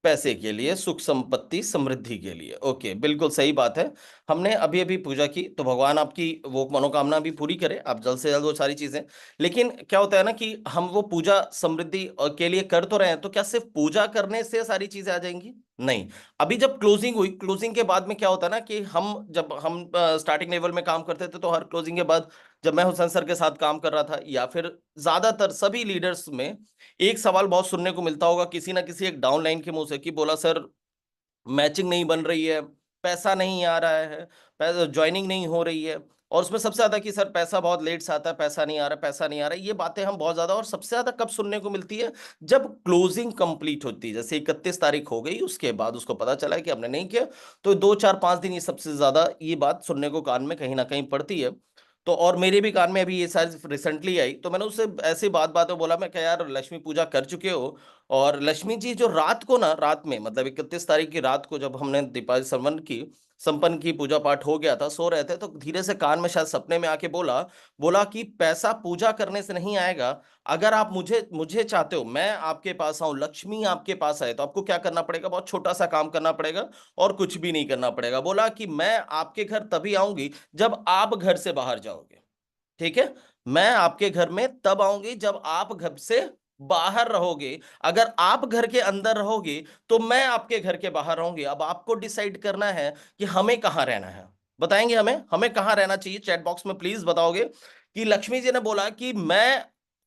पैसे के लिए, सुख संपत्ति समृद्धि के लिए। ओके, बिल्कुल सही बात है। हमने अभी अभी पूजा की तो भगवान आपकी वो मनोकामना भी पूरी करे, आप जल्द से जल्द वो सारी चीजें। लेकिन क्या होता है ना कि हम वो पूजा समृद्धि के लिए कर तो रहे हैं, तो क्या सिर्फ पूजा करने से सारी चीजें आ जाएंगी? नहीं। अभी जब क्लोजिंग हुई, क्लोजिंग के बाद में क्या होता है ना कि जब हम स्टार्टिंग लेवल में काम करते थे तो हर क्लोजिंग के बाद, जब मैं हुसैन सर के साथ काम कर रहा था या फिर ज्यादातर सभी लीडर्स में, एक सवाल बहुत सुनने को मिलता होगा किसी ना किसी एक डाउनलाइन के मुंह से कि बोला सर, मैचिंग नहीं बन रही है, पैसा नहीं आ रहा है, पैसा ज्वाइनिंग नहीं हो रही है। और उसमें सबसे ज्यादा कि सर पैसा बहुत लेट से आता है, पैसा नहीं आ रहा, पैसा नहीं आ रहा। ये बातें हम बहुत ज्यादा, और सबसे ज्यादा कब सुनने को मिलती है? जब क्लोजिंग कंप्लीट होती है, जैसे 31 तारीख हो गई, उसके बाद उसको पता चला है कि हमने नहीं किया, तो 2 4 5 दिन ये सबसे ज्यादा ये बात सुनने को कान में कहीं ना कहीं पड़ती है। तो और मेरे भी कान में अभी ये सारी रिसेंटली आई, तो मैंने उससे ऐसी बात बात में बोला, मैं क्या यार, लक्ष्मी पूजा कर चुके हो? और लक्ष्मी जी जो रात को ना, रात में मतलब 31 तारीख की रात को जब हमने दीपावली संपन्न की, पूजा पाठ हो गया था, सो रहे थे, तो धीरे से कान में शायद सपने में आके बोला, बोला कि पैसा पूजा करने से नहीं आएगा। अगर आप मुझे मुझे चाहते हो, मैं आपके पास आऊं, लक्ष्मी आपके पास आए, तो आपको क्या करना पड़ेगा? बहुत छोटा सा काम करना पड़ेगा और कुछ भी नहीं करना पड़ेगा। बोला कि मैं आपके घर तभी आऊंगी जब आप घर से बाहर जाओगे। ठीक है? मैं आपके घर में तब आऊंगी जब आप घर से बाहर रहोगे। अगर आप घर के अंदर रहोगे तो मैं आपके घर के बाहर रहूंगी। अब आपको डिसाइड करना है कि हमें कहां रहना है। बताएंगे हमें हमें कहां रहना चाहिए? चैट बॉक्स में प्लीज बताओगे कि लक्ष्मी जी ने बोला कि मैं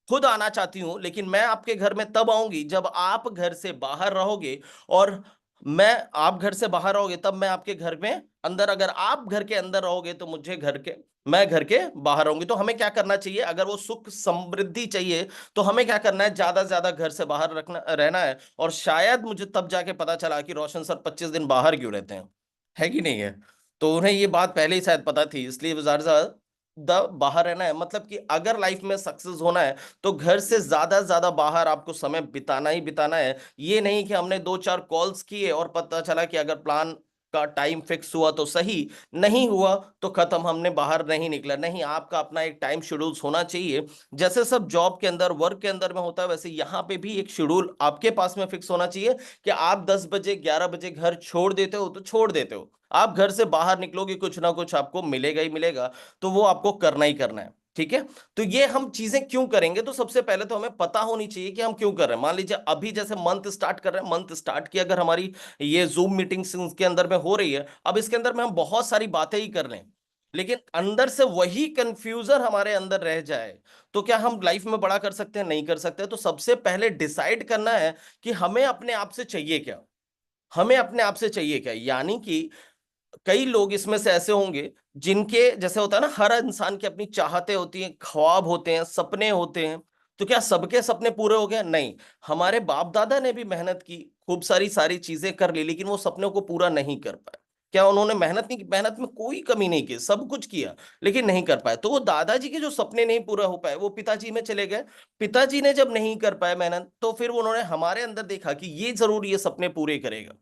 खुद आना चाहती हूं, लेकिन मैं आपके घर में तब आऊंगी जब आप घर से बाहर रहोगे। और मैं आप घर से बाहर रहोगे तब मैं आपके घर में अंदर, अगर आप घर के अंदर रहोगे तो मुझे घर के मैं घर के बाहर रहूंगी। तो हमें क्या करना चाहिए? अगर वो सुख समृद्धि चाहिए तो हमें क्या करना है? ज्यादा से ज्यादा घर से बाहर रखना रहना है। और शायद मुझे तब जाके पता चला कि रोशन सर 25 दिन बाहर क्यों रहते हैं, है कि नहीं है? तो उन्हें ये बात पहले ही शायद पता थी, इसलिए वो ज्यादा से ज्यादा बाहर रहना है। मतलब कि अगर लाइफ में सक्सेस होना है तो घर से ज्यादा बाहर आपको समय बिताना ही बिताना है। ये नहीं कि हमने 2 4 कॉल्स किए और पता चला कि अगर प्लान का टाइम फिक्स हुआ तो सही, नहीं हुआ तो खत्म, हमने बाहर नहीं निकला। नहीं, आपका अपना एक टाइम शेड्यूल होना चाहिए। जैसे सब जॉब के अंदर, वर्क के अंदर में होता है, वैसे यहाँ पे भी एक शेड्यूल आपके पास में फिक्स होना चाहिए कि आप 10 बजे 11 बजे घर छोड़ देते हो तो छोड़ देते हो। आप घर से बाहर निकलोगे, कुछ ना कुछ आपको मिलेगा ही मिलेगा, तो वो आपको करना ही करना है। ठीक है? तो ये हम चीजें क्यों करेंगे? तो सबसे पहले तो हमें पता होनी चाहिए कि हम क्यों कर रहे हैं। मान लीजिए अभी जैसे मंथ स्टार्ट कर रहे हैं, मंथ स्टार्ट की अगर हमारी ये जूम मीटिंग्स के अंदर में हो रही है, अब इसके अंदर में हम बहुत सारी बातें ही कर रहे हैं, लेकिन अंदर से वही कंफ्यूजन हमारे अंदर रह जाए, तो क्या हम लाइफ में बड़ा कर सकते हैं? नहीं कर सकते। तो सबसे पहले डिसाइड करना है कि हमें अपने आप से चाहिए क्या। हमें अपने आप से चाहिए क्या, यानी कि कई लोग इसमें से ऐसे होंगे जिनके जैसे होता है ना, हर इंसान की अपनी चाहते होती हैं, ख्वाब होते हैं, सपने होते हैं। तो क्या सबके सपने पूरे हो गए? नहीं। हमारे बाप दादा ने भी मेहनत की, खूब सारी सारी चीजें कर ली, लेकिन वो सपनों को पूरा नहीं कर पाए। क्या उन्होंने मेहनत नहीं की? मेहनत में कोई कमी नहीं की, सब कुछ किया, लेकिन नहीं कर पाए। तो वो दादाजी के जो सपने नहीं पूरा हो पाए वो पिताजी में चले गए। पिताजी ने जब नहीं कर पाए मेहनत, तो फिर उन्होंने हमारे अंदर देखा कि ये जरूर ये सपने पूरे करेगा।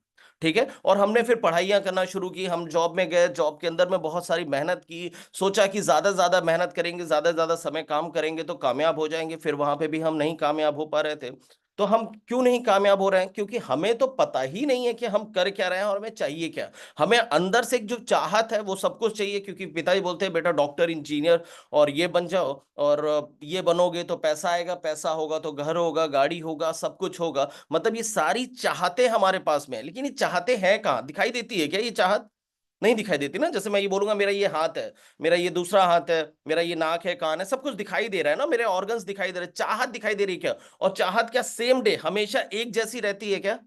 ठीक है? और हमने फिर पढ़ाइयाँ करना शुरू की, हम जॉब में गए, जॉब के अंदर में बहुत सारी मेहनत की, सोचा कि ज्यादा से ज्यादा मेहनत करेंगे, ज्यादा से ज्यादा समय काम करेंगे तो कामयाब हो जाएंगे। फिर वहां पे भी हम नहीं कामयाब हो पा रहे थे। तो हम क्यों नहीं कामयाब हो रहे हैं? क्योंकि हमें तो पता ही नहीं है कि हम कर क्या रहे हैं और हमें चाहिए क्या। हमें अंदर से एक जो चाहत है वो सब कुछ चाहिए, क्योंकि पिताजी बोलते हैं बेटा डॉक्टर इंजीनियर और ये बन जाओ, और ये बनोगे तो पैसा आएगा, पैसा होगा तो घर होगा, गाड़ी होगा, सब कुछ होगा। मतलब ये सारी चाहते हमारे पास में है, लेकिन ये चाहते हैं कहाँ? दिखाई देती है क्या ये चाहत? नहीं दिखाई देती ना। जैसे मैं ये बोलूंगा मेरा ये हाथ है, मेरा ये दूसरा हाथ है, मेरा ये नाक है, कान है, सब कुछ दिखाई दे रहा है ना, मेरे ऑर्गन्स दिखाई दे रहे हैं, चाहत दिखाई दे रही है क्या? और चाहत क्या सेम डे हमेशा एक जैसी रहती है क्या?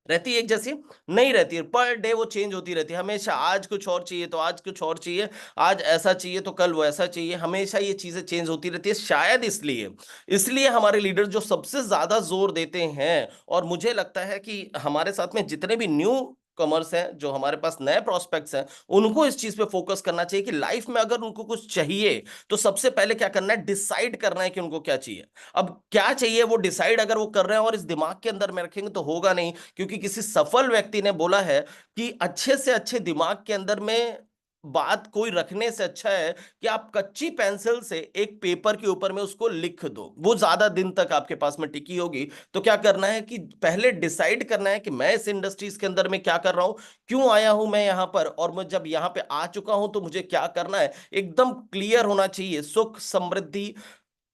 रहती है एक जैसी? नहीं रहती है, पर डे वो चेंज होती रहती है हमेशा। आज कुछ और चाहिए तो आज कुछ और चाहिए, आज ऐसा चाहिए तो कल वो ऐसा चाहिए, हमेशा ये चीजें चेंज होती रहती है। शायद इसलिए इसलिए हमारे लीडर जो सबसे ज्यादा जोर देते हैं, और मुझे लगता है कि हमारे साथ में जितने भी न्यू कमर्स हैं, जो हमारे पास नए प्रोस्पेक्ट्स हैं, उनको इस चीज पे फोकस करना चाहिए कि लाइफ में अगर उनको कुछ चाहिए तो सबसे पहले क्या करना है? डिसाइड करना है कि उनको क्या चाहिए। अब क्या चाहिए वो डिसाइड अगर वो कर रहे हैं और इस दिमाग के अंदर में रखेंगे तो होगा नहीं, क्योंकि किसी सफल व्यक्ति ने बोला है कि अच्छे से अच्छे दिमाग के अंदर में बात कोई रखने से अच्छा है कि आप कच्ची पेंसिल से एक पेपर के ऊपर में उसको लिख दो, वो ज्यादा दिन तक आपके पास में टिकी होगी। तो क्या करना है कि पहले डिसाइड करना है कि मैं इस इंडस्ट्रीज के अंदर में क्या कर रहा हूं, क्यों आया हूं मैं यहां पर, और मैं जब यहां पे आ चुका हूं तो मुझे क्या करना है, एकदम क्लियर होना चाहिए। सुख समृद्धि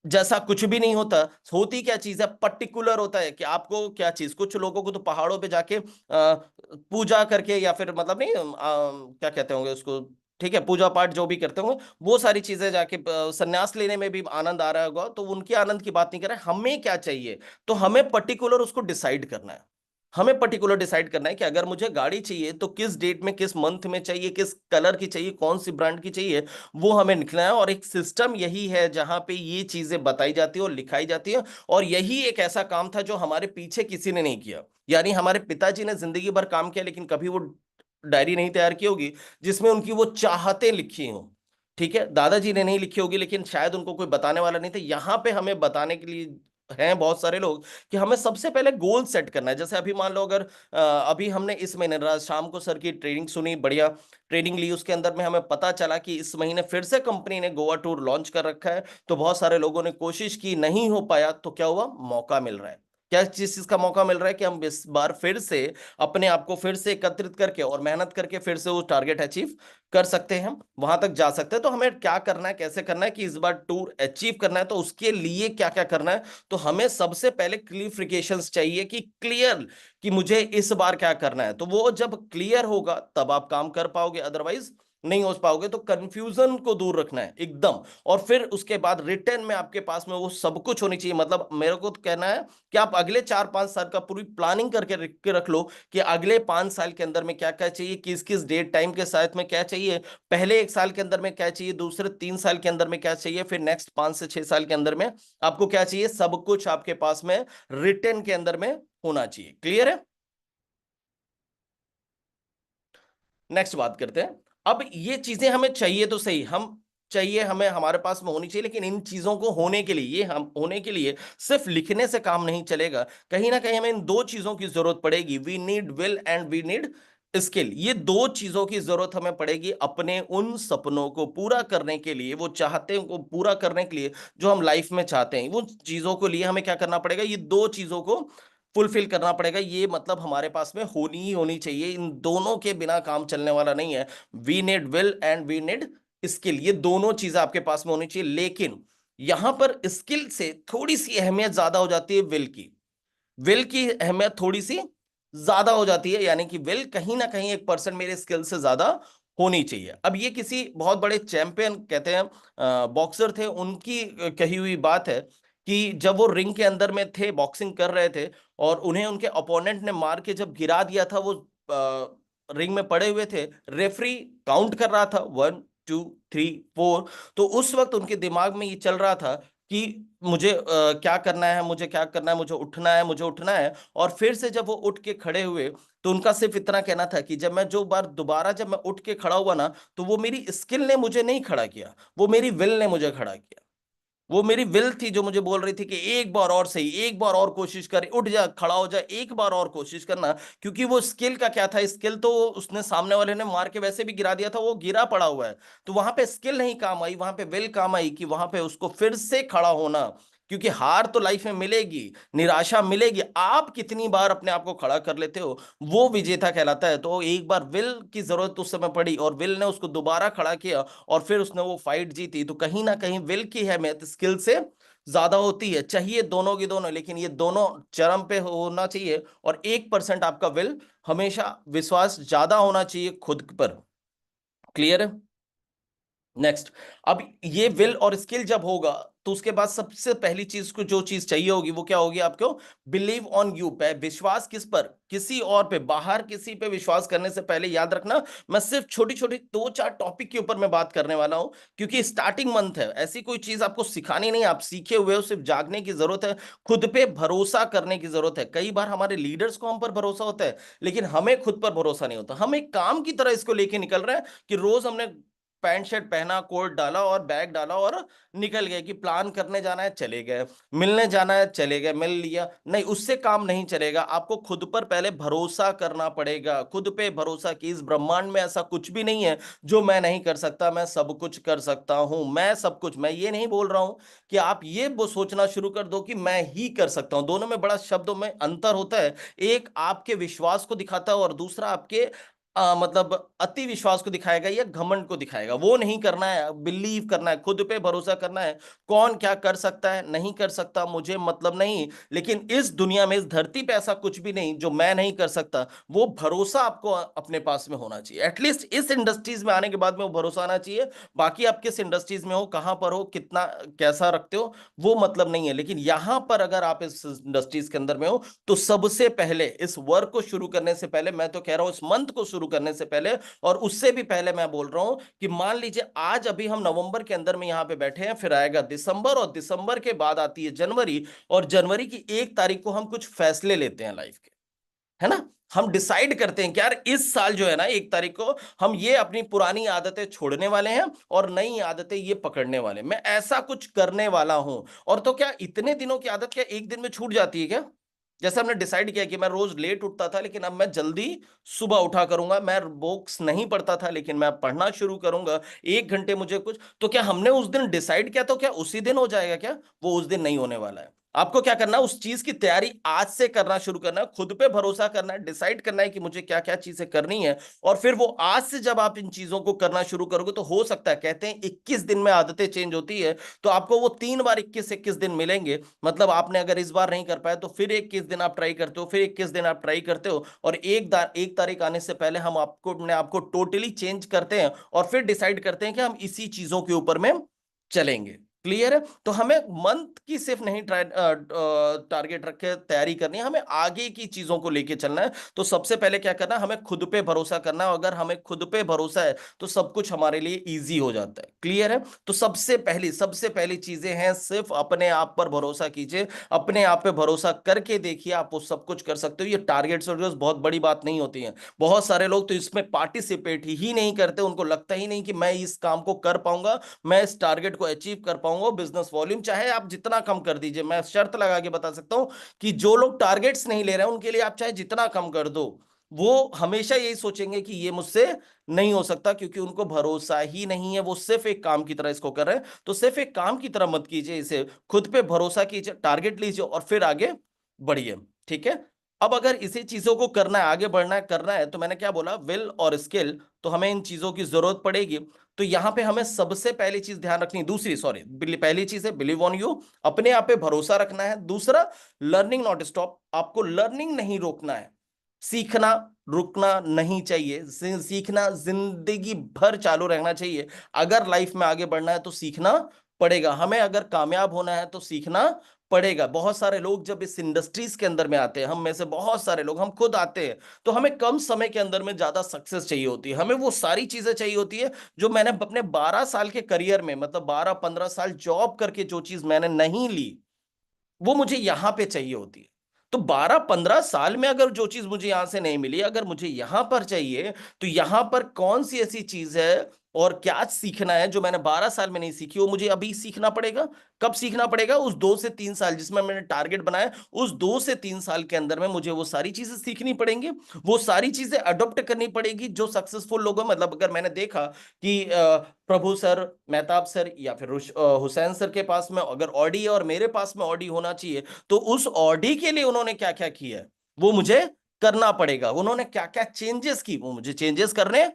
जैसा कुछ भी नहीं होता। होती क्या चीज है, पर्टिकुलर होता है कि आपको क्या चीज, कुछ लोगों को तो पहाड़ों पे जाके पूजा करके, या फिर मतलब नहीं क्या कहते होंगे उसको, ठीक है, पूजा पाठ जो भी करते होंगे, वो सारी चीजें जाके संन्यास लेने में भी आनंद आ रहा होगा, तो उनके आनंद की बात नहीं कर रहे, हमें क्या चाहिए। तो हमें पर्टिकुलर उसको डिसाइड करना है। हमें पर्टिकुलर डिसाइड करना है कि अगर मुझे गाड़ी चाहिए तो किस डेट में, किस मंथ में चाहिए, किस कलर की चाहिए, कौन सी ब्रांड की चाहिए, वो हमें लिखना है। और एक सिस्टम यही है जहां पे ये चीजें बताई जाती है और लिखाई जाती है। और यही एक ऐसा काम था जो हमारे पीछे किसी ने नहीं किया। यानी हमारे पिताजी ने जिंदगी भर काम किया, लेकिन कभी वो डायरी नहीं तैयार की होगी जिसमें उनकी वो चाहतें लिखी हों। ठीक है, दादाजी ने नहीं लिखी होगी, लेकिन शायद उनको कोई बताने वाला नहीं था। यहाँ पे हमें बताने के लिए हैं बहुत सारे लोग कि हमें सबसे पहले गोल सेट करना है। जैसे अभी मान लो, अगर अभी हमने इस महीने शाम को सर की ट्रेनिंग सुनी, बढ़िया ट्रेनिंग ली, उसके अंदर में हमें पता चला कि इस महीने फिर से कंपनी ने गोवा टूर लॉन्च कर रखा है। तो बहुत सारे लोगों ने कोशिश की, नहीं हो पाया, तो क्या हुआ, मौका मिल रहा है। क्या चीज का मौका मिल रहा है कि हम इस बार फिर से अपने आप को फिर से एकत्रित करके और मेहनत करके फिर से वो टारगेट अचीव कर सकते हैं, हम वहां तक जा सकते हैं। तो हमें क्या करना है, कैसे करना है कि इस बार टूर अचीव करना है, तो उसके लिए क्या क्या करना है। तो हमें सबसे पहले क्लियरिफिकेशंस चाहिए कि क्लियर, कि मुझे इस बार क्या करना है। तो वो जब क्लियर होगा तब आप काम कर पाओगे, अदरवाइज नहीं हो पाओगे। तो कंफ्यूजन को दूर रखना है एकदम। और फिर उसके बाद रिटर्न में आपके पास में वो सब कुछ होनी चाहिए। मतलब मेरे को तो कहना है कि आप अगले 4-5 साल का पूरी प्लानिंग करके रख लो कि अगले 5 साल के अंदर में क्या क्या चाहिए, किस किस डेट टाइम के साथ में क्या चाहिए, पहले 1 साल के अंदर में क्या चाहिए, दूसरे 3 साल के अंदर में क्या चाहिए, फिर नेक्स्ट 5 से 6 साल के अंदर में आपको क्या चाहिए, सब कुछ आपके पास में रिटर्न के अंदर में होना चाहिए। क्लियर है। नेक्स्ट बात करते हैं। अब ये चीजें हमें चाहिए तो सही, हम चाहिए, हमें हमारे पास में होनी चाहिए, लेकिन इन चीजों को होने के लिए, ये हम होने के लिए सिर्फ लिखने से काम नहीं चलेगा। कहीं ना कहीं हमें इन दो चीजों की जरूरत पड़ेगी, we need will and we need skill. ये दो चीजों की जरूरत हमें पड़ेगी अपने उन सपनों को पूरा करने के लिए, वो चाहते को पूरा करने के लिए जो हम लाइफ में चाहते हैं। वो चीजों को लिए हमें क्या करना पड़ेगा, ये दो चीजों को फुलफिल करना पड़ेगा। ये मतलब हमारे पास में होनी ही होनी चाहिए, इन दोनों के बिना काम चलने वाला नहीं है। We need will and we need skill, ये दोनों चीजें आपके पास में होनी चाहिए। लेकिन यहां पर स्किल से थोड़ी सी अहमियत ज्यादा हो जाती है विल की। विल की अहमियत थोड़ी सी ज्यादा हो जाती है, यानी कि विल कहीं ना कहीं 1% मेरे स्किल से ज्यादा होनी चाहिए। अब ये किसी बहुत बड़े चैंपियन कहते हैं बॉक्सर थे, उनकी कही हुई बात है कि जब वो रिंग के अंदर में थे, बॉक्सिंग कर रहे थे, और उन्हें उनके ओपोनेंट ने मार के जब गिरा दिया था, वो रिंग में पड़े हुए थे, रेफरी काउंट कर रहा था 1 2 3 4। तो उस वक्त उनके दिमाग में ये चल रहा था कि मुझे क्या करना है, मुझे क्या करना है, मुझे उठना है, मुझे उठना है। और फिर से जब वो उठ के खड़े हुए, तो उनका सिर्फ इतना कहना था कि जब मैं जो बार दोबारा जब मैं उठ के खड़ा हुआ ना, तो वो मेरी स्किल ने मुझे नहीं खड़ा किया, वो मेरी विल ने मुझे खड़ा किया। वो मेरी विल थी जो मुझे बोल रही थी कि एक बार और सही, एक बार और कोशिश कर, उठ जा, खड़ा हो जा, एक बार और कोशिश करना। क्योंकि वो स्किल का क्या था, स्किल तो उसने सामने वाले ने मार के वैसे भी गिरा दिया था, वो गिरा पड़ा हुआ है। तो वहां पे स्किल नहीं काम आई, वहां पे विल काम आई कि वहां पे उसको फिर से खड़ा होना। क्योंकि हार तो लाइफ में मिलेगी, निराशा मिलेगी, आप कितनी बार अपने आप को खड़ा कर लेते हो, वो विजेता कहलाता है। तो एक बार विल की जरूरत उस समय पड़ी, और विल ने उसको दोबारा खड़ा किया, और फिर उसने वो फाइट जीती। तो कहीं ना कहीं विल की अहमियत स्किल से ज्यादा होती है। चाहिए दोनों की दोनों, लेकिन ये दोनों चरम पे होना चाहिए। और 1% आपका विल हमेशा, विश्वास ज्यादा होना चाहिए खुद पर। क्लियर है। नेक्स्ट। अब ये विल और स्किल जब होगा, तो उसके बाद सबसे पहली चीज को जो चीज चाहिए होगी वो क्या होगी आपको, बिलीव ऑन यू पे, विश्वास किस पर, किसी और पे, बाहर किसी पे विश्वास करने से पहले याद रखना, मैं सिर्फ छोटी छोटी 2-4 टॉपिक के ऊपर मैं बात करने वाला हूं। क्योंकि स्टार्टिंग मंथ है, ऐसी कोई चीज आपको सिखानी नहीं, आप सीखे हुए हो, सिर्फ जागने की जरूरत है, खुद पे भरोसा करने की जरूरत है। कई बार हमारे लीडर्स को हम पर भरोसा होता है, लेकिन हमें खुद पर भरोसा नहीं होता। हम एक काम की तरह इसको लेके निकल रहे हैं कि रोज हमने पैंट शर्ट पहना, कोट डाला और बैग डाला और निकल गए कि प्लान करने जाना है, चले गए, मिलने जाना है, चले गए, मिल लिया। नहीं, उससे काम नहीं चलेगा। आपको खुद पर पहले भरोसा करना पड़ेगा, खुद पे भरोसा कि इस ब्रह्मांड में ऐसा कुछ भी नहीं है जो मैं नहीं कर सकता, मैं सब कुछ कर सकता हूं, मैं सब कुछ। मैं ये नहीं बोल रहा हूं कि आप ये वो सोचना शुरू कर दो कि मैं ही कर सकता हूं, दोनों में बड़ा शब्दों में अंतर होता है। एक आपके विश्वास को दिखाता है और दूसरा आपके मतलब अति विश्वास को दिखाएगा या घमंड को दिखाएगा। वो नहीं करना है, बिलीव करना है, खुद पे भरोसा करना है। कौन क्या कर सकता है नहीं कर सकता मुझे मतलब नहीं, लेकिन इस दुनिया में, इस धरती पे ऐसा कुछ भी नहीं जो मैं नहीं कर सकता। वो भरोसा आपको अपने पास में होना चाहिए, एटलीस्ट इस इंडस्ट्रीज में आने के बाद में वो भरोसा आना चाहिए। बाकी आप किस इंडस्ट्रीज में हो, कहां पर हो, कितना कैसा रखते हो, वो मतलब नहीं है। लेकिन यहां पर अगर आप इस इंडस्ट्रीज के अंदर में हो, तो सबसे पहले इस वर्क को शुरू करने से पहले, मैं तो कह रहा हूं इस मंथ को शुरू करने से पहले और उससे भी पहले मैं बोल रहा हूं कि मान लीजिए आज अभी हम नवंबर के अंदर में यहां पे बैठे हैं, फिर आएगा दिसंबर और दिसंबर के बाद आती है जनवरी, और जनवरी की 1 तारीख को हम कुछ फैसले लेते हैं लाइफ के, है ना। हम डिसाइड करते हैं कि यार इस साल जो है ना 1 तारीख को हम ये अपनी पुरानी आदतें छोड़ने वाले हैं और नई आदतें ये पकड़ने वाले हैं। मैं ऐसा कुछ करने वाला हूं। और तो क्या इतने दिनों की आदत क्या एक दिन में छूट जाती है क्या? जैसे हमने डिसाइड किया कि मैं रोज लेट उठता था लेकिन अब मैं जल्दी सुबह उठा करूंगा, मैं बुक्स नहीं पढ़ता था लेकिन मैं पढ़ना शुरू करूंगा, 1 घंटे मुझे कुछ, तो क्या हमने उस दिन डिसाइड किया तो क्या उसी दिन हो जाएगा क्या? वो उस दिन नहीं होने वाला है। आपको क्या करना है, उस चीज की तैयारी आज से करना शुरू करना है, खुद पे भरोसा करना है, डिसाइड करना है कि मुझे क्या क्या चीजें करनी है। और फिर वो आज से जब आप इन चीजों को करना शुरू करोगे तो हो सकता है, कहते हैं 21 दिन में आदतें चेंज होती है, तो आपको वो 3 बार 21 दिन मिलेंगे। मतलब आपने अगर इस बार नहीं कर पाए तो फिर 21 दिन आप ट्राई करते हो, फिर 21 दिन आप ट्राई करते हो, और 1 तारीख आने से पहले हम आपको अपने आपको टोटली चेंज करते हैं और फिर डिसाइड करते हैं कि हम इसी चीजों के ऊपर में चलेंगे। क्लियर है? तो हमें मंथ की सिर्फ नहीं टारगेट रख के तैयारी करनी है, हमें आगे की चीजों को लेके चलना है। तो सबसे पहले क्या करना है, हमें खुद पे भरोसा करना है। अगर हमें खुद पे भरोसा है तो सब कुछ हमारे लिए इजी हो जाता है। क्लियर है? तो सबसे पहली चीजें हैं, सिर्फ अपने आप पर भरोसा कीजिए, अपने आप पे भरोसा करके देखिए, आप वो सब कुछ कर सकते हो। ये टारगेट्स और गोल्स बहुत बड़ी बात नहीं होती हैं। बहुत सारे लोग तो इसमें पार्टिसिपेट ही नहीं करते, उनको लगता ही नहीं कि मैं इस काम को कर पाऊंगा, मैं इस टारगेट को अचीव कर पाऊंगा। बिजनेस वॉल्यूम चाहे आप जितना कम कर दीजिए, मैं शर्त लगा के बता सकता हूं कि जो लोग टारगेट्स नहीं ले रहे हैं उनके लिए आप चाहे जितना कम कर दो, वो हमेशा यही सोचेंगे कि ये मुझसे नहीं हो सकता, क्योंकि उनको भरोसा ही नहीं है। वो सिर्फ एक काम की तरह इसको कर रहे हैं। तो सिर्फ एक काम की तरह मत कीजिए इसे, खुद पे भरोसा कीजिए, टारगेट लीजिए और फिर आगे बढ़िए। ठीक है? अब अगर इसी चीजों को करना है, आगे बढ़ना है, करना है, तो मैंने क्या बोला, विल और स्किल, तो हमें इन चीजों की जरूरत पड़ेगी। तो यहां पे हमें सबसे पहली चीज ध्यान रखनी, दूसरी सॉरी, पहली चीज है बिलीव ऑन यू, अपने आप पे भरोसा रखना है। दूसरा, लर्निंग नॉट स्टॉप, आपको लर्निंग नहीं रोकना है, सीखना रुकना नहीं चाहिए, सीखना जिंदगी भर चालू रहना चाहिए। अगर लाइफ में आगे बढ़ना है तो सीखना पड़ेगा हमें, अगर कामयाब होना है तो सीखना पड़ेगा। बहुत सारे लोग जब इस इंडस्ट्रीज के अंदर में आते हैं, हम में से बहुत सारे लोग, हम खुद आते हैं, तो हमें कम समय के अंदर में ज्यादा सक्सेस चाहिए होती है। हमें वो सारी चीजें चाहिए होती है जो मैंने अपने 12 साल के करियर में, मतलब 12-15 साल जॉब करके जो चीज मैंने नहीं ली, वो मुझे यहां पे चाहिए होती है। तो 12-15 साल में अगर जो चीज मुझे यहां से नहीं मिली, अगर मुझे यहां पर चाहिए, तो यहां पर कौन सी ऐसी चीज है और क्या सीखना है जो मैंने 12 साल में नहीं सीखी, वो मुझे अभी सीखना पड़ेगा। कब सीखना पड़ेगा? उस 2 से 3 साल जिसमें मैंने टारगेट बनाया, उस 2 से 3 साल के अंदर में मुझे वो सारी चीजें सीखनी पड़ेंगी, वो सारी चीजें अडॉप्ट करनी पड़ेगी जो सक्सेसफुल लोग हैं। मतलब अगर मैंने देखा कि प्रभु सर, मेहताब सर या फिर हुसैन सर के पास में अगर ऑडी है और मेरे पास में ऑडी होना चाहिए, तो उस ऑडी के लिए उन्होंने क्या क्या किया है वो मुझे करना पड़ेगा। उन्होंने क्या क्या चेंजेस की वो मुझे चेंजेस करने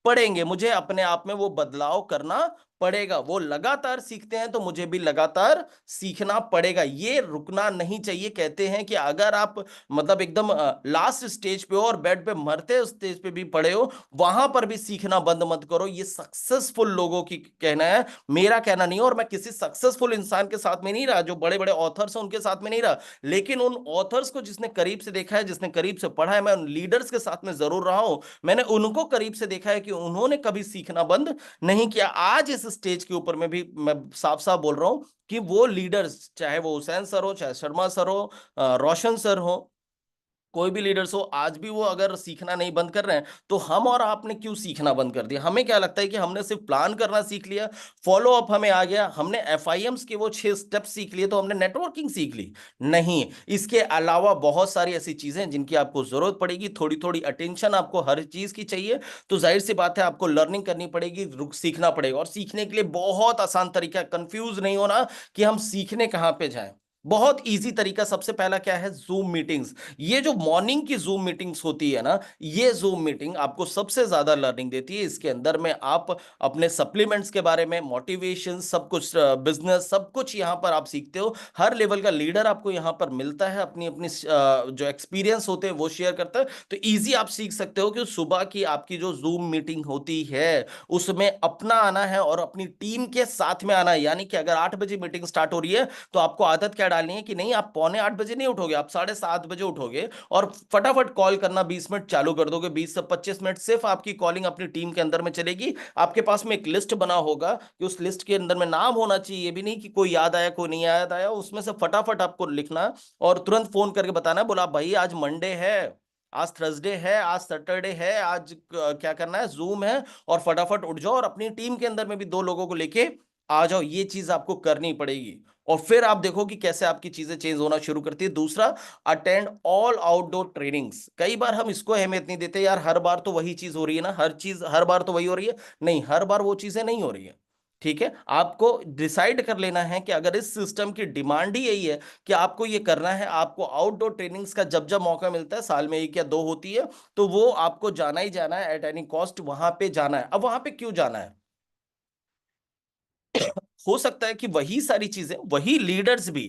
पड़ेंगे। मुझे अपने आप में वो बदलाव करना पड़ेगा। वो लगातार सीखते हैं तो मुझे भी लगातार सीखना पड़ेगा, ये रुकना नहीं चाहिए। कहते हैं कि अगर आप मतलब एकदम लास्ट स्टेज पे हो और बेड पे मरते स्टेज पे भी पड़े हो, वहां पर भी सीखना बंद मत करो। ये सक्सेसफुल लोगों की कहना है, मेरा कहना नहीं है। और मैं किसी सक्सेसफुल इंसान के साथ में नहीं रहा, जो बड़े बड़े ऑथर्स हैं उनके साथ में नहीं रहा, लेकिन उन ऑथर्स को जिसने करीब से देखा है, जिसने करीब से पढ़ा है, मैं उन लीडर्स के साथ में जरूर रहा हूं। मैंने उनको करीब से देखा है कि उन्होंने कभी सीखना बंद नहीं किया। आज इस स्टेज के ऊपर में भी मैं साफ साफ बोल रहा हूं कि वो लीडर्स, चाहे वो हुसैन सर हो, चाहे शर्मा सर हो, रोशन सर हो, कोई भी लीडर्स हो, आज भी वो अगर सीखना नहीं बंद कर रहे हैं, तो हम और आपने क्यों सीखना बंद कर दिया? हमें क्या लगता है कि हमने सिर्फ प्लान करना सीख लिया, फॉलो अप हमें आ गया, हमने एफआईएम्स के वो 6 स्टेप सीख लिए, तो हमने नेटवर्किंग सीख ली? नहीं, इसके अलावा बहुत सारी ऐसी चीजें जिनकी आपको जरूरत पड़ेगी, थोड़ी थोड़ी अटेंशन आपको हर चीज की चाहिए। तो जाहिर सी बात है, आपको लर्निंग करनी पड़ेगी, रुक सीखना पड़ेगा। और सीखने के लिए बहुत आसान तरीका, कंफ्यूज नहीं होना कि हम सीखने कहां पे जाएं। बहुत इजी तरीका, सबसे पहला क्या है? Zoom meetings. ये जो मॉर्निंग की जूम मीटिंग्स होती है ना, ये जूम मीटिंग आपको सबसे ज्यादा लर्निंग देती है। इसके अंदर में आप अपने सप्लीमेंट्स के बारे में, मोटिवेशन, सब कुछ, बिजनेस, सब कुछ यहां पर आप सीखते हो। हर लेवल का लीडर आपको यहां पर मिलता है, अपनी अपनी जो एक्सपीरियंस होते हैं वो शेयर करता है। तो इजी आप सीख सकते हो कि सुबह की आपकी जो जूम मीटिंग होती है, उसमें अपना आना है और अपनी टीम के साथ में आना है। यानी कि अगर 8 बजे मीटिंग स्टार्ट हो रही है, तो आपको आदत क्या डालनी है कि नहीं, आप पौने 8 बजे नहीं उठोगे, आप 7:30 बजे उठोगे और फटाफट कॉल करना 20 मिनट चालू कर दोगे। 20 से 25 मिनट सिर्फ आपकी कॉलिंग अपनी टीम के अंदर में चलेगी। आपके पास में एक लिस्ट बना होगा कि उस लिस्ट के अंदर में नाम होना चाहिए, ये भी नहीं कि कोई याद आया कोई नहीं याद आया, उसमें से फटाफट आपको लिखना और तुरंत फोन करके बताना है, बोला भाई आज मंडे है, आज थर्सडे है, आज सैटरडे है, आज क्या करना है, जूम है, और फटाफट उठ जाओ और अपनी टीम के अंदर में भी 2 लोगों को लेके आ जाओ। ये चीज आपको करनी पड़ेगी और फिर आप देखो कि कैसे आपकी चीजें चेंज होना शुरू करती है। दूसरा, अटेंड ऑल आउटडोर ट्रेनिंग्स। कई बार हम इसको अहमियत नहीं देते, यार हर बार तो वही चीज हो रही है ना, हर चीज हर बार तो वही हो रही है। नहीं, हर बार वो चीजें नहीं हो रही है। ठीक है, आपको डिसाइड कर लेना है कि अगर इस सिस्टम की डिमांड ही यही है कि आपको ये करना है, आपको आउटडोर ट्रेनिंग्स का जब जब मौका मिलता है, साल में 1 या 2 होती है, तो वो आपको जाना ही जाना है, एट एनी कॉस्ट वहां पे जाना है। अब वहां पे क्यों जाना है? हो सकता है कि वही सारी चीजें, वही लीडर्स भी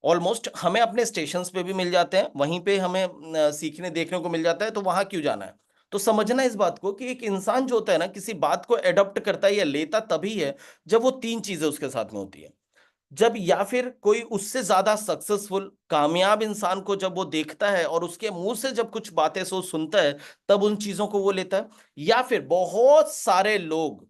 ऑलमोस्ट हमें अपने स्टेशंस पे भी मिल जाते हैं, वहीं पे हमें सीखने देखने को मिल जाता है, तो वहां क्यों जाना है? तो समझना इस बात को कि एक इंसान जो होता है ना, किसी बात को एडॉप्ट करता है या लेता तभी है जब वो 3 चीजें उसके साथ में होती है। जब या फिर कोई उससे ज्यादा सक्सेसफुल कामयाब इंसान को जब वो देखता है और उसके मुंह से जब कुछ बातें सो सुनता है, तब उन चीजों को वो लेता है। या फिर बहुत सारे लोग,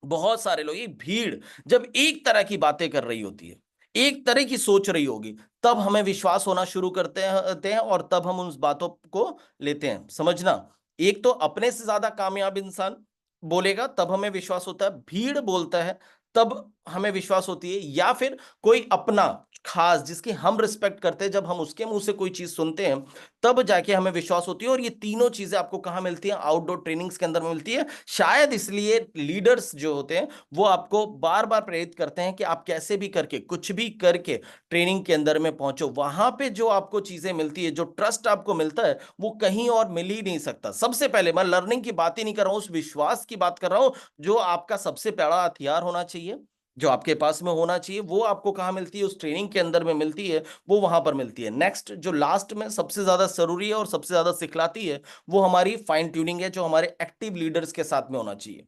ये भीड़ जब एक तरह की बातें कर रही होती है, एक तरह की सोच रही होगी, तब हमें विश्वास होना शुरू करते हैं और तब हम उन बातों को लेते हैं। समझना, एक तो अपने से ज्यादा कामयाब इंसान बोलेगा तब हमें विश्वास होता है, भीड़ बोलता है तब हमें विश्वास होती है, या फिर कोई अपना खास जिसकी हम रिस्पेक्ट करते हैं, जब हम उसके मुंह से कोई चीज सुनते हैं, तब जाके हमें विश्वास होती है। और ये तीनों चीजें आपको कहाँ मिलती हैं? आउटडोर ट्रेनिंग्स के अंदर में मिलती है। शायद इसलिए लीडर्स जो होते हैं वो आपको बार बार प्रेरित करते हैं कि आप कैसे भी करके, कुछ भी करके ट्रेनिंग के अंदर में पहुंचो। वहां पे जो आपको चीजें मिलती है, जो ट्रस्ट आपको मिलता है, वो कहीं और मिल ही नहीं सकता। सबसे पहले मैं लर्निंग की बात ही नहीं कर रहा हूं, उस विश्वास की बात कर रहा हूं जो आपका सबसे बड़ा हथियार होना चाहिए, जो आपके पास में होना चाहिए। वो आपको कहाँ मिलती है? उस ट्रेनिंग के अंदर में मिलती है, वो वहां पर मिलती है। नेक्स्ट, जो लास्ट में सबसे ज्यादा जरूरी है और सबसे ज्यादा सिखलाती है, वो हमारी फाइन ट्यूनिंग है, जो हमारे एक्टिव लीडर्स के साथ में होना चाहिए।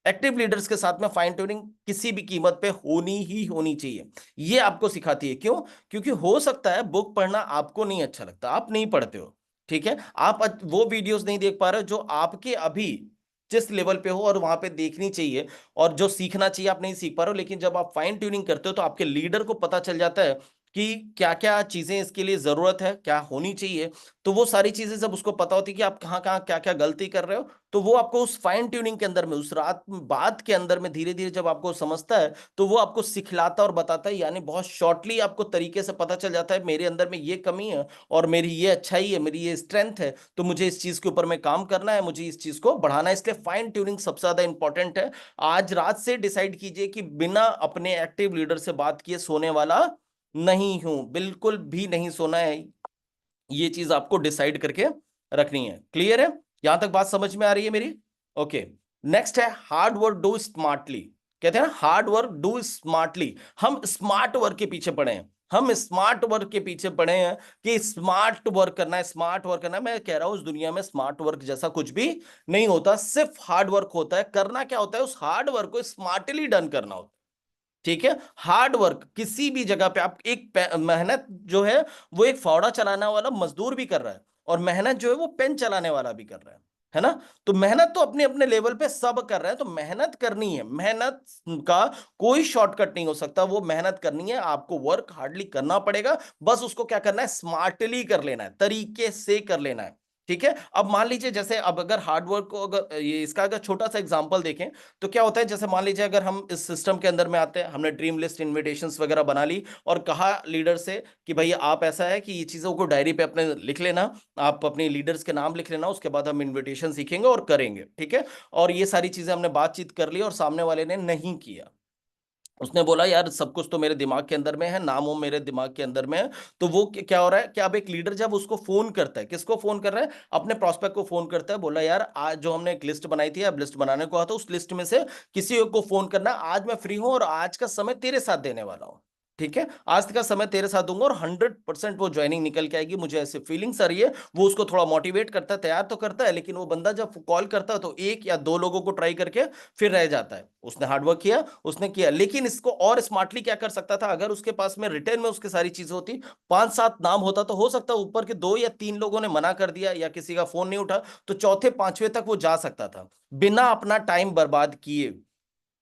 एक्टिव लीडर्स के साथ में फाइन ट्यूनिंग किसी भी कीमत पे होनी ही होनी चाहिए। ये आपको सिखाती है। क्यों? क्योंकि हो सकता है बुक पढ़ना आपको नहीं अच्छा लगता, आप नहीं पढ़ते हो, ठीक है, आप वो वीडियोस नहीं देख पा रहे हो जो आपके अभी जिस लेवल पे हो और वहां पे देखनी चाहिए, और जो सीखना चाहिए आप नहीं सीख पा रहे हो। लेकिन जब आप फाइन ट्यूनिंग करते हो, तो आपके लीडर को पता चल जाता है कि क्या क्या चीजें इसके लिए जरूरत है, क्या होनी चाहिए। तो वो सारी चीजें जब उसको पता होती है कि आप कहाँ कहाँ क्या क्या गलती कर रहे हो, तो वो आपको उस फाइन ट्यूनिंग के अंदर में, उस रात बात के अंदर में धीरे धीरे जब आपको समझता है, तो वो आपको सिखलाता और बताता है। यानी बहुत शॉर्टली आपको तरीके से पता चल जाता है, मेरे अंदर में ये कमी है और मेरी ये अच्छाई है, मेरी ये स्ट्रेंथ है, तो मुझे इस चीज के ऊपर में काम करना है, मुझे इस चीज को बढ़ाना है। इसलिए फाइन ट्यूनिंग सबसे ज्यादा इंपॉर्टेंट है। आज रात से डिसाइड कीजिए कि बिना अपने एक्टिव लीडर से बात किए सोने वाला नहीं हूं, बिल्कुल भी नहीं सोना है। ये चीज आपको डिसाइड करके रखनी है। क्लियर है? यहां तक बात समझ में आ रही है मेरी? ओके। नेक्स्ट है हार्ड वर्क डू स्मार्टली। कहते हैं ना, हार्ड वर्क डू स्मार्टली। हम स्मार्ट वर्क के पीछे पड़े हैं, हम स्मार्ट वर्क के पीछे पड़े हैं कि स्मार्ट वर्क करना है, स्मार्ट वर्क करना है। मैं कह रहा हूं, उस दुनिया में स्मार्ट वर्क जैसा कुछ भी नहीं होता, सिर्फ हार्ड वर्क होता है। करना क्या होता है? उस हार्ड वर्क को स्मार्टली डन करना होता है। ठीक है, हार्ड वर्क किसी भी जगह पे आप मेहनत जो है, वो एक फावड़ा चलाने वाला मजदूर भी कर रहा है, और मेहनत जो है वो पेन चलाने वाला भी कर रहा है। है ना। तो मेहनत तो अपने अपने लेवल पे सब कर रहे हैं, तो मेहनत करनी है, मेहनत का कोई शॉर्टकट नहीं हो सकता, वो मेहनत करनी है, आपको वर्क हार्डली करना पड़ेगा, बस उसको क्या करना है, स्मार्टली कर लेना है, तरीके से कर लेना है। ठीक है। अब मान लीजिए जैसे अब अगर हार्डवर्क को अगर ये इसका अगर छोटा सा एग्जांपल देखें तो क्या होता है, जैसे मान लीजिए अगर हम इस सिस्टम के अंदर में आते हैं, हमने ड्रीम लिस्ट इनविटेशंस वगैरह बना ली और कहा लीडर से कि भाई आप ऐसा है कि ये चीजों को डायरी पे अपने लिख लेना, आप अपने लीडर्स के नाम लिख लेना, उसके बाद हम इनविटेशन सीखेंगे और करेंगे। ठीक है। और ये सारी चीजें हमने बातचीत कर ली और सामने वाले ने नहीं किया, उसने बोला यार सब कुछ तो मेरे दिमाग के अंदर में है, नाम वो मेरे दिमाग के अंदर में है। तो वो क्या हो रहा है कि अब एक लीडर जब उसको फोन करता है, किसको फोन कर रहा है, अपने प्रोस्पेक्ट को फोन करता है, बोला यार आज जो हमने एक लिस्ट बनाई थी, अब लिस्ट बनाने को आता तो उस लिस्ट में से किसी एक को फोन करना, आज मैं फ्री हूं और आज का समय तेरे साथ देने वाला हूं। ठीक है। आज का समय तेरे साथ दूंगा और 100% वो ज्वाइनिंग निकल के आएगी, मुझे ऐसे फीलिंग्स आ रही है। वो उसको थोड़ा मोटिवेट करता है, तैयार तो करता है, लेकिन वो बंदा जब कॉल करता है तो एक या दो लोगों को ट्राई करके फिर रह जाता है। उसने हार्डवर्क किया, उसने किया, लेकिन इसको और स्मार्टली क्या कर सकता था, अगर उसके पास में रिटर्न में उसकी सारी चीजें होती, 5-7 नाम होता, तो हो सकता है ऊपर के 2 या 3 लोगों ने मना कर दिया या किसी का फोन नहीं उठा, तो चौथे पांचवें तक वो जा सकता था, बिना अपना टाइम बर्बाद किए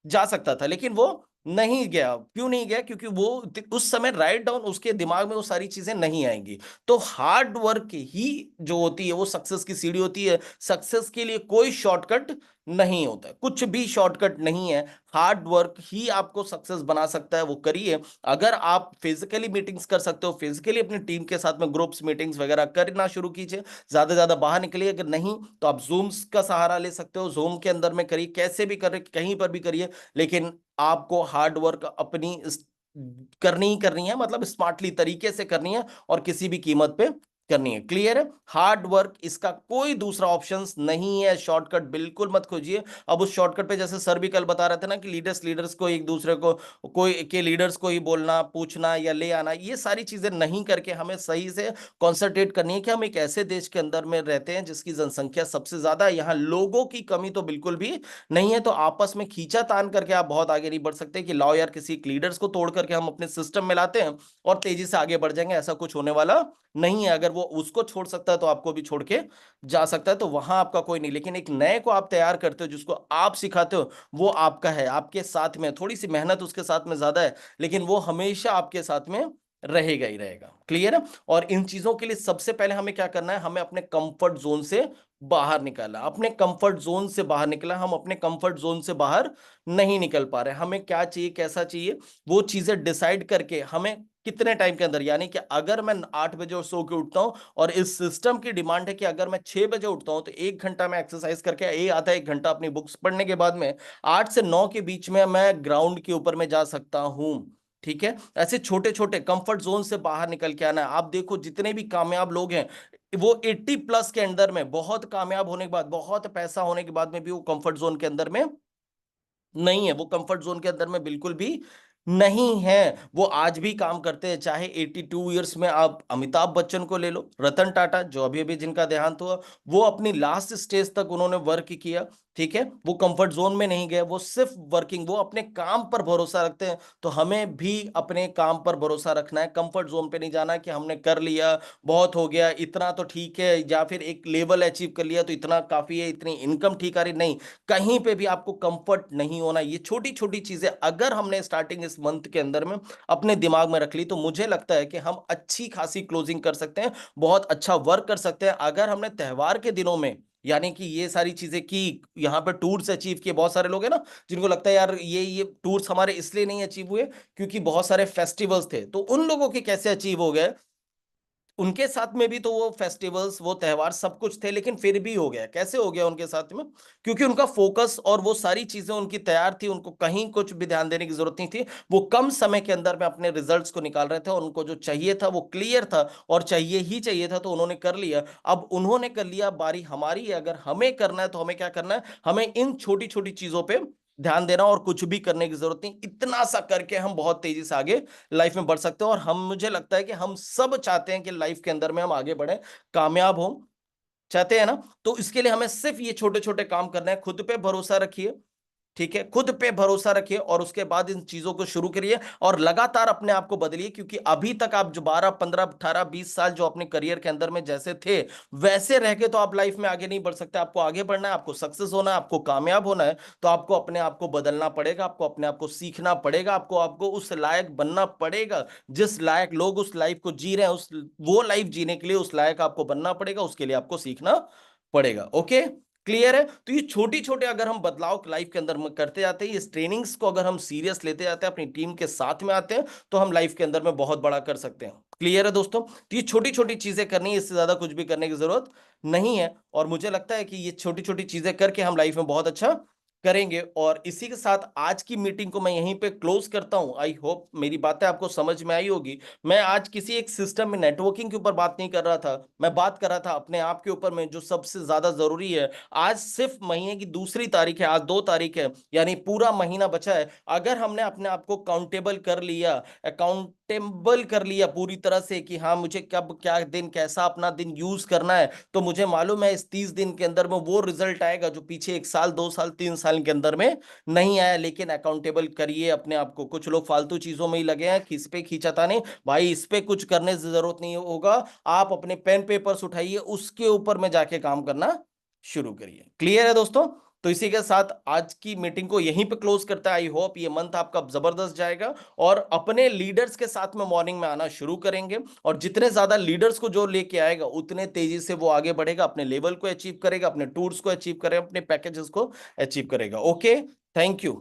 जा सकता था। लेकिन वो नहीं गया, क्यों नहीं गया, क्योंकि वो उस समय राइट डाउन उसके दिमाग में वो सारी चीजें नहीं आएंगी। तो हार्ड वर्क ही जो होती है वो सक्सेस की सीढ़ी होती है। सक्सेस के लिए कोई शॉर्टकट नहीं होता, कुछ भी शॉर्टकट नहीं है, हार्ड वर्क ही आपको सक्सेस बना सकता है, वो करिए। अगर आप फिजिकली मीटिंग्स कर सकते हो, फिजिकली अपनी टीम के साथ में ग्रुप्स मीटिंग्स वगैरह करना शुरू कीजिए, ज्यादा से ज्यादा बाहर निकलिए। अगर नहीं तो आप जूम्स का सहारा ले सकते हो, जूम के अंदर में करिए, कैसे भी करिए, कहीं पर भी करिए, लेकिन आपको हार्ड वर्क अपनी करनी ही करनी है, मतलब स्मार्टली तरीके से करनी है और किसी भी कीमत पे करनी है। क्लियर है। हार्ड वर्क, इसका कोई दूसरा ऑप्शंस नहीं है, शॉर्टकट बिल्कुल मत खोजिए। अब उस शॉर्टकट पे जैसे सर भी कल बता रहे थे ना कि लीडर्स लीडर्स को एक दूसरे को, कोई के लीडर्स को ही बोलना, पूछना या ले आना, ये सारी चीजें नहीं करके हमें सही से कॉन्सेंट्रेट करनी है कि हम एक ऐसे देश के अंदर में रहते हैं जिसकी जनसंख्या सबसे ज्यादा है, यहाँ लोगों की कमी तो बिल्कुल भी नहीं है। तो आपस में खींचातान करके आप बहुत आगे नहीं बढ़ सकते कि लाओ यार किसी लीडर्स को तोड़ करके हम अपने सिस्टम में लाते हैं और तेजी से आगे बढ़ जाएंगे, ऐसा कुछ होने वाला नहीं है। अगर वो उसको छोड़ सकता है तो आपको भी छोड़ के जा सकता है, तो वहां आपका कोई नहीं, लेकिन एक नए को आप तैयार करते हो, जिसको आप सिखाते हो, वो आपका है, आपके साथ में, थोड़ी सी मेहनत उसके साथ में ज्यादा है, लेकिन वो हमेशा आपके साथ में रहेगा ही रहेगा। क्लियर है। और इन चीजों के लिए सबसे पहले हमें क्या करना है, हमें अपने कंफर्ट जोन से बाहर निकाला, अपने कंफर्ट जोन से बाहर निकला, हम अपने कंफर्ट जोन से बाहर नहीं निकल पा रहे, हमें क्या चाहिए, कैसा चाहिए, वो चीजें डिसाइड करके हमें कितने टाइम के अंदर, यानी कि अगर मैं 8 बजे सो के उठता हूं और इस सिस्टम की डिमांड है कि अगर मैं 6 बजे उठता हूं तो 1 घंटा मैं एक्सरसाइज करके, ये आता है 1 घंटा अपनी बुक्स पढ़ने के बाद में, 8 से 9 के बीच में मैं ग्राउंड के ऊपर में जा सकता हूं। ठीक है। ऐसे छोटे छोटे कंफर्ट जोन से बाहर निकल के आना है। आप देखो जितने भी कामयाब लोग हैं, वो 80+ के अंदर में, बहुत कामयाब होने के बाद, बहुत पैसा होने के बाद में भी वो कंफर्ट जोन के अंदर में नहीं है, वो कंफर्ट जोन के अंदर में बिल्कुल भी नहीं है। वो आज भी काम करते हैं, चाहे 82 ईयर्स में आप अमिताभ बच्चन को ले लो, रतन टाटा जो अभी अभी जिनका देहांत हुआ, वो अपनी लास्ट स्टेज तक उन्होंने वर्क किया। ठीक है। वो कंफर्ट जोन में नहीं गए, वो सिर्फ वर्किंग, वो अपने काम पर भरोसा रखते हैं। तो हमें भी अपने काम पर भरोसा रखना है, कंफर्ट जोन पे नहीं जाना कि हमने कर लिया, बहुत हो गया, इतना तो ठीक है, या फिर एक लेवल अचीव कर लिया तो इतना काफी है, इतनी इनकम ठीक आ रही, नहीं, कहीं पे भी आपको कंफर्ट नहीं होना। ये छोटी छोटी चीजें अगर हमने स्टार्टिंग इस मंथ के अंदर में अपने दिमाग में रख ली, तो मुझे लगता है कि हम अच्छी खासी क्लोजिंग कर सकते हैं, बहुत अच्छा वर्क कर सकते हैं। अगर हमने त्योहार के दिनों में, यानी कि ये सारी चीजें की, यहाँ पे टूर्स अचीव किए, बहुत सारे लोग हैं ना जिनको लगता है यार ये टूर्स हमारे इसलिए नहीं अचीव हुए क्योंकि बहुत सारे फेस्टिवल्स थे, तो उन लोगों के कैसे अचीव हो गए, उनके साथ में भी तो वो फेस्टिवल्स, वो त्योहार सब कुछ थे, लेकिन फिर भी हो गया, कैसे हो गया उनके साथ में, क्योंकि उनका फोकस और वो सारी चीजें उनकी तैयार थी, उनको कहीं कुछ भी ध्यान देने की जरूरत नहीं थी, वो कम समय के अंदर में अपने रिजल्ट्स को निकाल रहे थे और उनको जो चाहिए था वो क्लियर था और चाहिए ही चाहिए था, तो उन्होंने कर लिया। अब उन्होंने कर लिया, बारी हमारी है, अगर हमें करना है तो हमें क्या करना है, हमें इन छोटी छोटी चीजों पे ध्यान देना और कुछ भी करने की जरूरत नहीं, इतना सा करके हम बहुत तेजी से आगे लाइफ में बढ़ सकते हैं। और हम, मुझे लगता है कि हम सब चाहते हैं कि लाइफ के अंदर में हम आगे बढ़े, कामयाब हो, चाहते हैं ना। तो इसके लिए हमें सिर्फ ये छोटे छोटे काम करने हैं, खुद पे भरोसा रखिए। ठीक है, खुद पे भरोसा रखिए और उसके बाद इन चीजों को शुरू करिए और लगातार अपने आप को बदलिए, क्योंकि अभी तक आप जो 12 15 18 20 साल जो अपने करियर के अंदर में जैसे थे वैसे रह के तो आप लाइफ में आगे नहीं बढ़ सकते। आपको आगे बढ़ना है, आपको सक्सेस होना है, आपको कामयाब होना है, तो आपको अपने आप को बदलना पड़ेगा, आपको अपने आप को सीखना पड़ेगा, आपको आपको उस लायक बनना पड़ेगा जिस लायक लोग उस लाइफ को जी रहे हैं, उस वो लाइफ जीने के लिए उस लायक आपको बनना पड़ेगा, उसके लिए आपको सीखना पड़ेगा। ओके, क्लियर है? तो ये छोटी छोटे अगर हम बदलाव लाइफ के अंदर में करते जाते हैं, इस ट्रेनिंग्स को अगर हम सीरियस लेते जाते हैं, अपनी टीम के साथ में आते हैं, तो हम लाइफ के अंदर में बहुत बड़ा कर सकते हैं। क्लियर है दोस्तों? तो ये छोटी छोटी चीजें करनी है, इससे ज्यादा कुछ भी करने की जरूरत नहीं है। और मुझे लगता है कि ये छोटी छोटी चीजें करके हम लाइफ में बहुत अच्छा करेंगे। और इसी के साथ आज की मीटिंग को मैं यहीं पे क्लोज करता हूं। आई होप मेरी बातें आपको समझ में आई होगी। मैं आज किसी एक सिस्टम में नेटवर्किंग के ऊपर बात नहीं कर रहा था, मैं बात कर रहा था अपने आप के ऊपर में, जो सबसे ज्यादा जरूरी है। आज सिर्फ महीने की 2 तारीख है, आज 2 तारीख है, यानी पूरा महीना बचा है। अगर हमने अपने आप को काउंटेबल कर लिया, अकाउंटेबल कर लिया पूरी तरह से कि हाँ मुझे कब क्या दिन कैसा अपना दिन यूज करना है, तो मुझे मालूम है इस 30 दिन के अंदर में वो रिजल्ट आएगा जो पीछे 1 साल 2 साल 3 साल के अंदर में नहीं आया। लेकिन अकाउंटेबल करिए अपने आप को। कुछ लोग फालतू चीजों में ही लगे हैं, किस पे खींचाता नहीं भाई, इस पे कुछ करने की जरूरत नहीं होगा। आप अपने पेन पेपर्स उठाइए, उसके ऊपर में जाके काम करना शुरू करिए। क्लियर है दोस्तों? तो इसी के साथ आज की मीटिंग को यहीं पे क्लोज करता है। आई होप ये मंथ आपका जबरदस्त जाएगा और अपने लीडर्स के साथ में मॉर्निंग में आना शुरू करेंगे। और जितने ज्यादा लीडर्स को जो लेके आएगा उतने तेजी से वो आगे बढ़ेगा, अपने लेवल को अचीव करेगा, अपने टूर्स को अचीव करेगा, अपने पैकेजेस को अचीव करेगा। Okay, thank you.